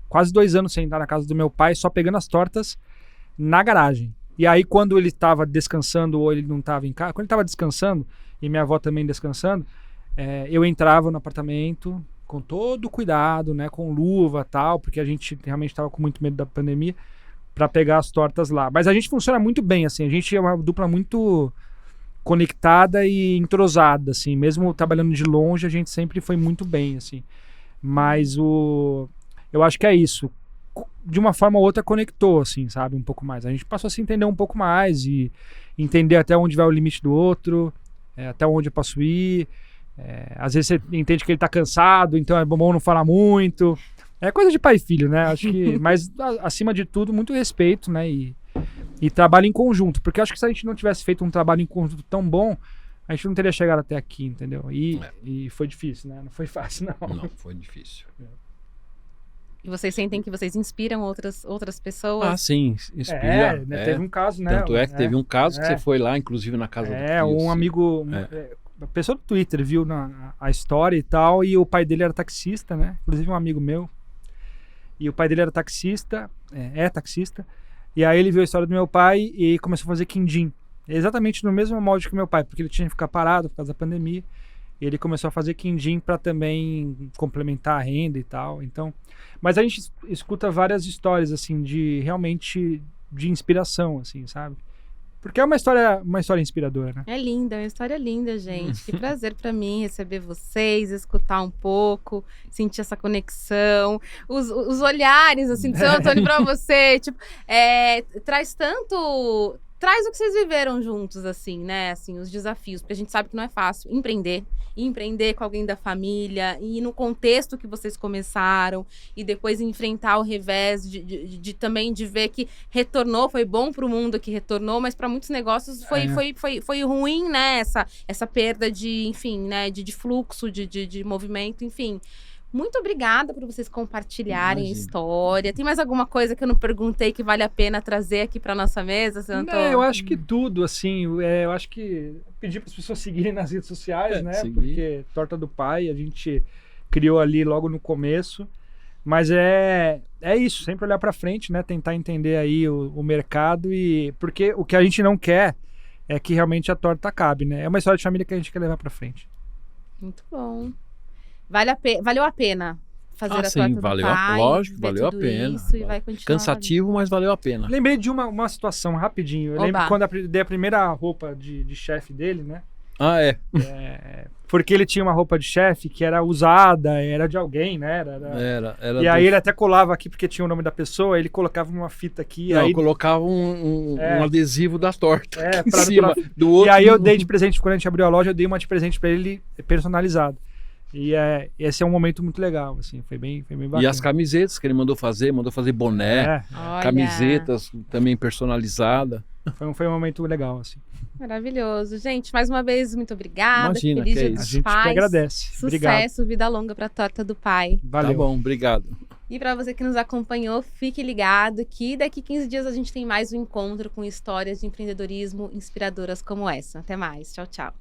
quase 2 anos sem entrar na casa do meu pai, só pegando as tortas na garagem. E aí, quando ele estava descansando ou ele não estava em casa, quando ele estava descansando, e minha avó também descansando, eu entrava no apartamento com todo o cuidado, né, com luva e tal, porque a gente realmente estava com muito medo da pandemia, para pegar as tortas lá. Mas a gente funciona muito bem, assim, a gente é uma dupla muito conectada e entrosada, assim, mesmo trabalhando de longe, a gente sempre foi muito bem, assim. Mas eu acho que é isso. De uma forma ou outra conectou, assim, sabe, um pouco mais. A gente passou a se entender um pouco mais e entender até onde vai o limite do outro, até onde eu posso ir. Às vezes você entende que ele tá cansado, então é bom não falar muito. É coisa de pai e filho, né? Acho que, mas acima de tudo, muito respeito, né? E trabalho em conjunto, porque acho que se a gente não tivesse feito um trabalho em conjunto tão bom, a gente não teria chegado até aqui, entendeu? E foi difícil, né? Não foi fácil, não. Não, foi difícil. E vocês sentem que vocês inspiram outras pessoas? Ah, sim, inspira. Né? Teve um caso, né? Tanto é que teve um caso que você foi lá, inclusive na casa do filho. Um amigo, a pessoa do Twitter viu a história e tal, e o pai dele era taxista, né? Inclusive um amigo meu. E o pai dele era taxista, taxista. E aí ele viu a história do meu pai e começou a fazer quindim. Exatamente no mesmo molde que o meu pai, porque ele tinha que ficar parado por causa da pandemia. E ele começou a fazer quindim para também complementar a renda e tal. Então, mas a gente escuta várias histórias assim realmente de inspiração, assim, sabe? Porque é uma história inspiradora, né? É linda, é uma história linda, gente. Que prazer para mim receber vocês, escutar um pouco, sentir essa conexão, os olhares assim do seu Antônio para você, tipo, traz o que vocês viveram juntos, assim, né? Assim, os desafios, porque a gente sabe que não é fácil empreender com alguém da família, e no contexto que vocês começaram, e depois enfrentar o revés de também de ver que retornou, foi bom para o mundo que retornou, mas para muitos negócios foi ruim, né? Essa perda de, enfim, né? De fluxo, de movimento, enfim. Muito obrigada por vocês compartilharem a história. Tem mais alguma coisa que eu não perguntei que vale a pena trazer aqui para nossa mesa, seu Antônio? Eu acho que tudo, assim, eu acho que pedir para as pessoas seguirem nas redes sociais, né? Seguir. Porque Torta do Pai a gente criou ali logo no começo. Mas é isso, sempre olhar para frente, né? Tentar entender aí o mercado, porque o que a gente não quer é que realmente a torta acabe, né? É uma história de família que a gente quer levar para frente. Muito bom. Valeu a pena fazer a torta do pai, lógico, valeu a pena. Isso, e vai continuar. Cansativo, mas valeu a pena. Lembrei de uma situação rapidinho. Eu lembro quando eu dei a primeira roupa de chefe dele, né? Ah, é? Porque ele tinha uma roupa de chefe que era usada, era de alguém, né? Era e aí ele até colava aqui porque tinha o nome da pessoa, ele colocava uma fita aqui. Não, aí colocava um adesivo da torta em pra, cima do outro. E aí eu dei de presente, quando a gente abriu a loja, eu dei uma de presente pra ele personalizada. E esse é um momento muito legal, assim, foi bem bacana. E as camisetas que ele mandou fazer boné, camisetas também personalizadas. Foi um momento legal, assim. Maravilhoso. Gente, mais uma vez, muito obrigada. Imagina, Feliz que Dia é dos isso. A gente Pais. que agradece. Sucesso, Obrigado. vida longa pra Torta do Pai. Valeu. Tá bom, obrigado. E para você que nos acompanhou, fique ligado que daqui 15 dias a gente tem mais um encontro com histórias de empreendedorismo inspiradoras como essa. Até mais. Tchau, tchau.